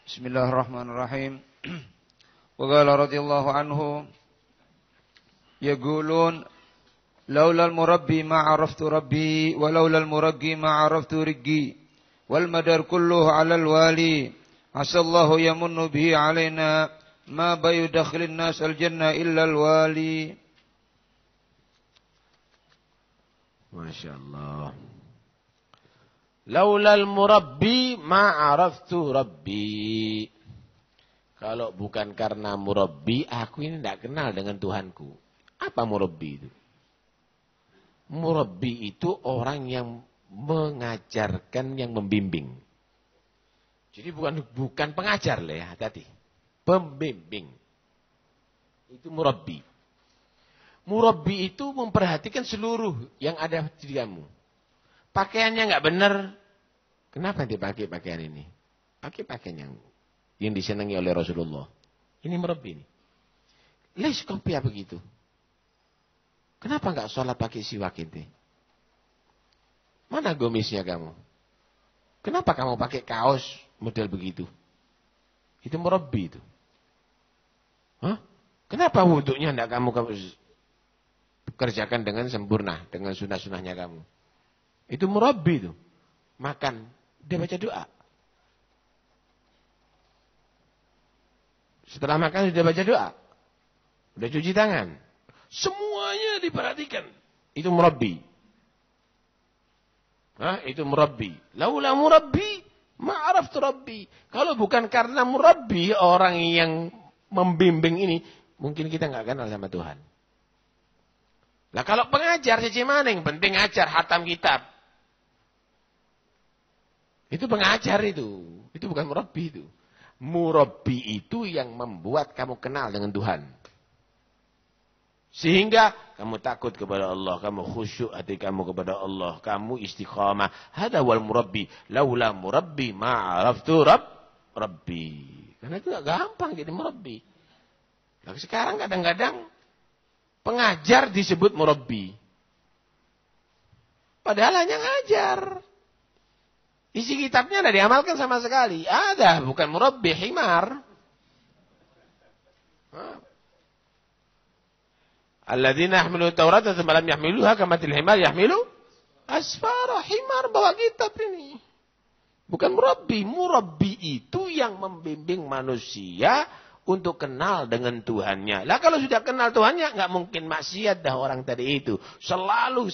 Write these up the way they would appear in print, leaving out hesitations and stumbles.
Bismillahirrahmanirrahim. Wa qala radhiyallahu anhu yaqulun laulal murabbi ma araftu rabbi wa laulal muraggi ma araftu riggi wal madar kulluhu 'alal wali asallahu yamunnu bihi 'alaina ma bayudakhilun nas al jannah illa al wali. Masyaallah. Laulal murabbi ma araftu rabbi. Kalau bukan karena murabbi, aku ini tidak kenal dengan Tuhanku. Apa murabbi itu? Murabbi itu orang yang mengajarkan, yang membimbing. Jadi bukan pengajar lah ya, hati-hati. Pembimbing. Itu murabbi. Murabbi itu memperhatikan seluruh yang ada di kamu. Pakaiannya nggak benar, kenapa dipakai pakaian ini? Pakai pakaian yang disenangi oleh Rasulullah. Ini murabbi ini. Leis kopi apa begitu? Kenapa nggak sholat pakai siwak ini? Mana gomisnya kamu? Kenapa kamu pakai kaos model begitu? Itu murabbi itu. Hah? Kenapa wuduknya nggak kamu kerjakan dengan sempurna, dengan sunnah-sunnahnya kamu? Itu murabbi itu. Makan, dia baca doa. Setelah makan sudah baca doa. Sudah cuci tangan. Semuanya diperhatikan. Itu murabbi. Itu murabbi. Laula murabbi, ma'araftu rabbi. Kalau bukan karena murabbi, orang yang membimbing ini, mungkin kita nggak kenal sama Tuhan. Lah kalau pengajar cici maning, penting ngajar hatam kitab. Itu pengajar itu. Itu bukan murabbi itu. Murabbi itu yang membuat kamu kenal dengan Tuhan. Sehingga kamu takut kepada Allah, kamu khusyuk hati kamu kepada Allah, kamu istiqamah. Hada wal murabbi. Laula murabbi ma'araftu rabbi. Karena itu gak gampang jadi murabbi. Nah, sekarang kadang-kadang pengajar disebut murabbi. Padahal hanya ngajar. Isi kitabnya tidak diamalkan sama sekali. Ada, bukan murabbi, himar. Alladzina yahmilu Taurata tsumma lam yahmiluha kamathil himar yahmilu asfara. Himar bawa kitab ini. Bukan murabbi. Murabbi itu yang membimbing manusia untuk kenal dengan Tuhannya. Lah kalau sudah kenal Tuhannya, nggak mungkin maksiat dah orang tadi itu. Selalu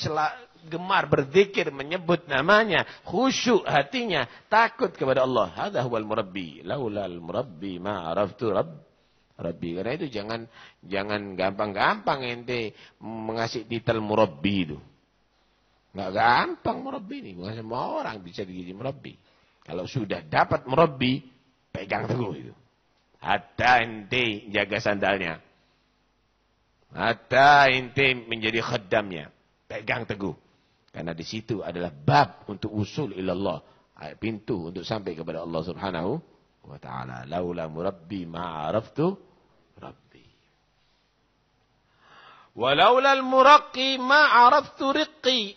gemar berzikir, menyebut namanya, khusyuk hatinya, takut kepada Allah. Hadza huwal murabbi. Laulal murabbi ma araftu rabbi. Karena itu jangan gampang-gampang ente mengasih titel murabbi itu. Enggak gampang murabbi ini, bukan semua orang bisa jadi murabbi. Kalau sudah dapat murabbi, pegang teguh itu. Hatta ente jaga sandalnya. Hatta ente menjadi khaddamnya. Pegang teguh. Karena di situ adalah bab untuk usul ilallah. Pintu untuk sampai kepada Allah subhanahu wa ta'ala. Laula murabbi ma'araftu rabbi. Walaula al-muraqqi ma'araftu riqqi.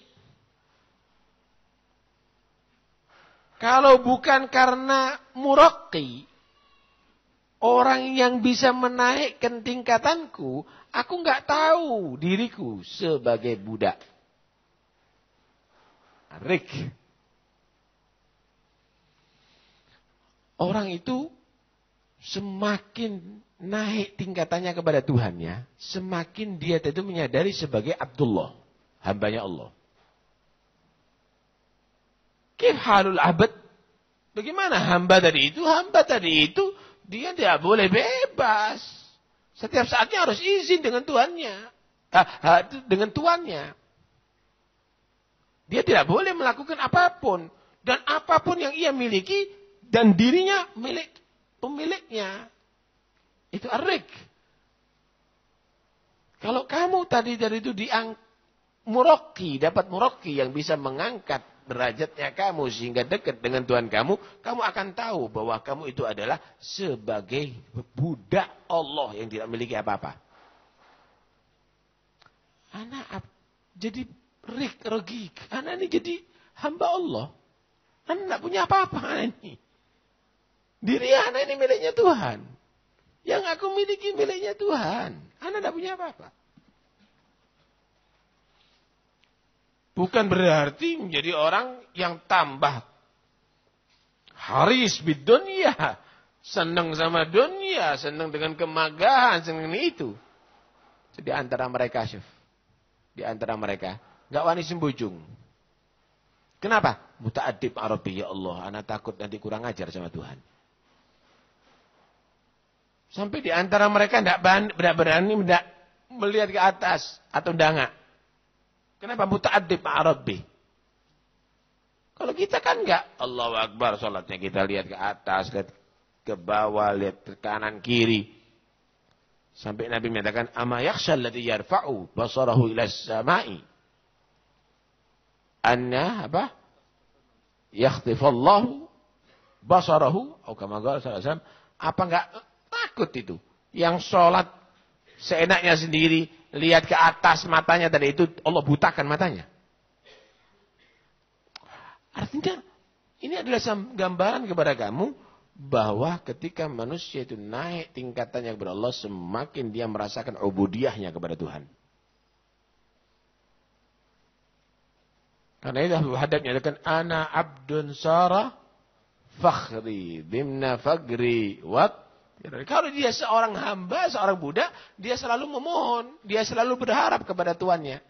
Kalau bukan karena muraqqi, orang yang bisa menaikkan tingkatanku, aku nggak tahu diriku sebagai budak. Rik. Orang itu semakin naik tingkatannya kepada Tuhannya, semakin dia tentu menyadari sebagai Abdullah, hambanya Allah. Kif halul abad? Bagaimana hamba tadi itu? Hamba tadi itu dia tidak boleh bebas. Setiap saatnya harus izin dengan Tuhannya. Dengan tuannya. Dia tidak boleh melakukan apapun. Dan apapun yang ia miliki, dan dirinya milik pemiliknya. Itu ar-rik. Kalau kamu tadi dari itu muraqi, dapat muraqi yang bisa mengangkat derajatnya kamu sehingga dekat dengan Tuhan kamu, kamu akan tahu bahwa kamu itu adalah sebagai budak Allah yang tidak memiliki apa-apa. Anak jadi regi, anak ini jadi hamba Allah. Anak tidak punya apa-apa anak ini. Diri anak ini miliknya Tuhan. Yang aku miliki miliknya Tuhan. Anak tidak punya apa-apa. Bukan berarti menjadi orang yang tambah haris bid dunya. Senang sama dunia, senang dengan kemagahan, senang dengan itu. Di antara mereka, Syekh. Di antara mereka. Enggak wani sembujung. Kenapa? Muta'addib Arabi, ya Allah. Anak takut nanti kurang ajar sama Tuhan. Sampai di antara mereka tidak berani melihat ke atas atau danga. Kenapa? Muta'addib Arabi. Kalau kita kan enggak. Allahu Akbar, sholatnya kita lihat ke atas, lihat ke bawah, lihat ke kanan kiri. Sampai Nabi menyatakan, "Ama yakhshal ladzi yarfa'u basarahu ila as-sama'i." Anna apa? Yakhtifallahu basarahu, atau kama qala sallallahu alaihi wasallam. Apa enggak takut itu? Yang sholat seenaknya sendiri, lihat ke atas matanya tadi itu Allah butakan matanya. Artinya ini adalah gambaran kepada kamu bahwa ketika manusia itu naik tingkatannya kepada Allah, semakin dia merasakan ubudiyahnya kepada Tuhan. Karena itu Abu Haddad menyatakan, "Ana abdun sara fakhri dimna fagri wat." Kalau dia seorang hamba, seorang budak, dia selalu memohon, dia selalu berharap kepada tuannya.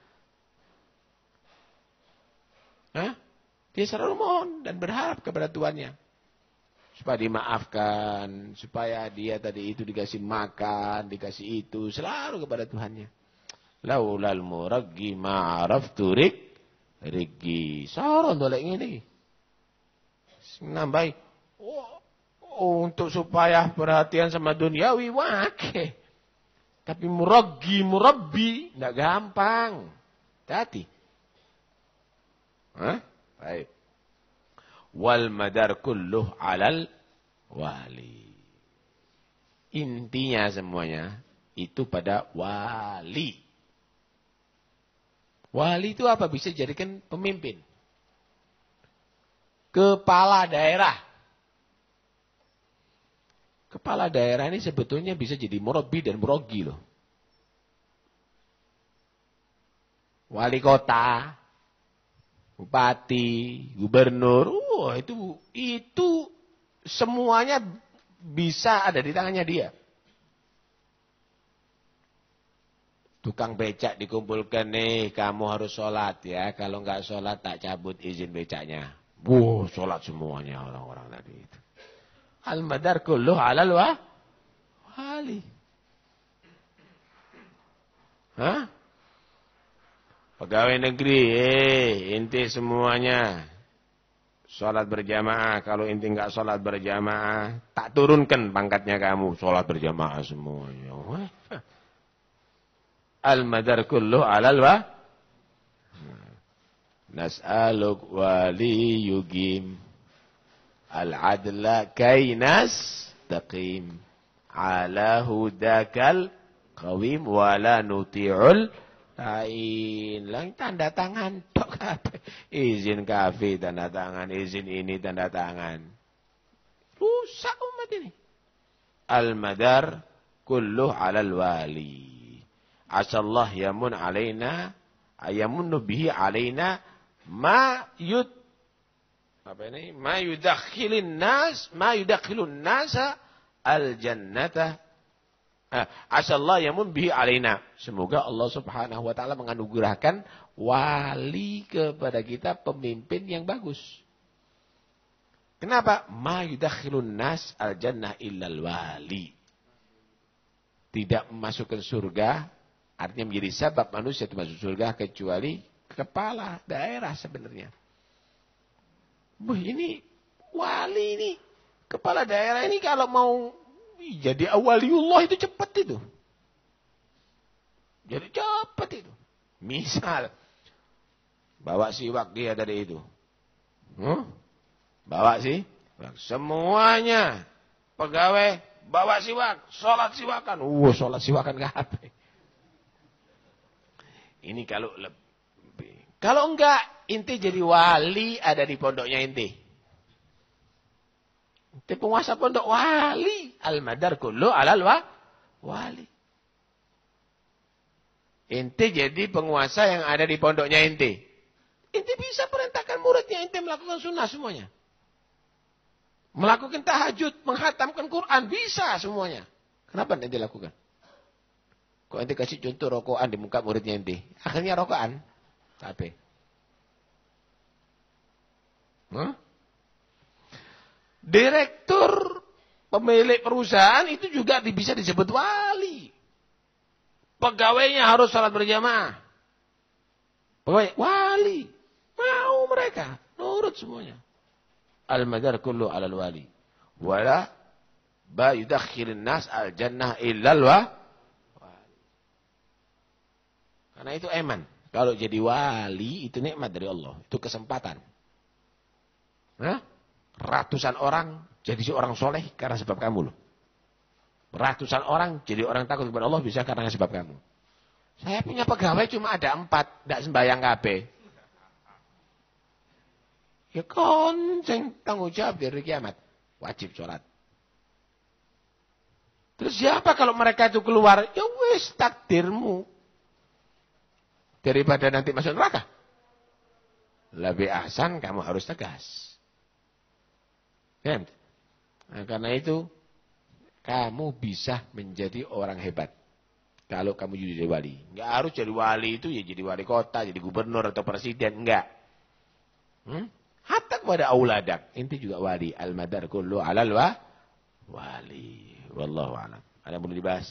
Dia selalu mohon dan berharap kepada tuannya. Supaya dimaafkan, supaya dia tadi itu dikasih makan, dikasih itu, selalu kepada Tuhannya. Laulal muraggi ma'araftu rigi. Saron dolek ini. Nambahi. Untuk supaya perhatian sama duniawi, wake. Tapi murabbi, tidak gampang. Hati. Baik. Wal madar kulluh alal wali. Intinya semuanya itu pada wali. Wali itu apa? Bisa jadikan pemimpin. Kepala daerah. Kepala daerah ini sebetulnya bisa jadi murabbi dan muraggi loh. Wali kota, bupati, gubernur, itu semuanya bisa ada di tangannya dia. Tukang becak dikumpulkan nih, kamu harus sholat ya. Kalau nggak sholat tak cabut izin becaknya. Sholat semuanya orang-orang tadi itu. Al-madar kulluh alal wali. Pegawai negeri, inti semuanya sholat berjamaah. Kalau inti enggak sholat berjamaah, tak turunkan pangkatnya kamu. Sholat berjamaah semuanya. Al-madar kulluh alal nas'aluk wali yugim al-adla kainas taqim ala hudakal qawim wala nuti'ul lain. Lang tanda tangan tok kabeh. Izin kafe tanda tangan, izin ini tanda tangan. Rusak umat ini. Al-madar kulluh 'alal wali. Asallah yamun alaina ayamun bihi alaina ma yudakhilun nasa al-jannata. Asallah yamun bihi alaina. Semoga Allah Subhanahu wa taala menganugerahkan wali kepada kita, pemimpin yang bagus. Kenapa? Ma yudakhilun nas al-jannah illal wali. Tidak memasukkan surga, artinya menjadi sebab manusia itu masuk surga kecuali kepala daerah sebenarnya. Ini wali ini, kepala daerah ini kalau mau jadi awaliullah itu cepat itu. Jadi cepat itu. Misal, bawa siwak dia dari itu. Bawa semuanya pegawai bawa siwak, sholat siwakan. Sholat siwakan kabeh. Ini kalau lebih. Kalau enggak, inti jadi wali ada di pondoknya inti. Ente penguasa pondok wali. Al-madar kullu alal wali. Ente jadi penguasa yang ada di pondoknya ente. Ente bisa perintahkan muridnya ente melakukan sunnah semuanya. Melakukan tahajud, menghatamkan Quran, bisa semuanya. Kenapa ente lakukan? Kok ente kasih contoh rokokan di muka muridnya ente? Akhirnya rokokan. Tapi. Direktur pemilik perusahaan itu juga bisa disebut wali. Pegawainya harus salat berjamaah. Pegawai wali. Mau mereka. Nurut semuanya. Al-madar kullu alal wali. Wala ba yudakhirin nas al-jannah illal wali. Karena itu eman. Kalau jadi wali itu nikmat dari Allah. Itu kesempatan. Ratusan orang jadi seorang soleh karena sebab kamu loh. Ratusan orang jadi orang takut kepada Allah bisa karena sebab kamu. Saya punya pegawai cuma ada 4, tidak sembahyang kabeh. Ya konceng tanggung jawab dari kiamat. Wajib sholat. Terus siapa kalau mereka itu keluar? Ya wis takdirmu. Daripada nanti masuk neraka. Lebih ahsan kamu harus tegas. Kan? Nah, karena itu kamu bisa menjadi orang hebat. Kalau kamu jadi wali. Enggak harus jadi wali itu ya jadi wali kota, jadi gubernur atau presiden. Enggak. Hatta kepada auladak. Inti juga wali. Al-madar kullu alal wali. Wallahu a'lam. Ada yang boleh dibahas?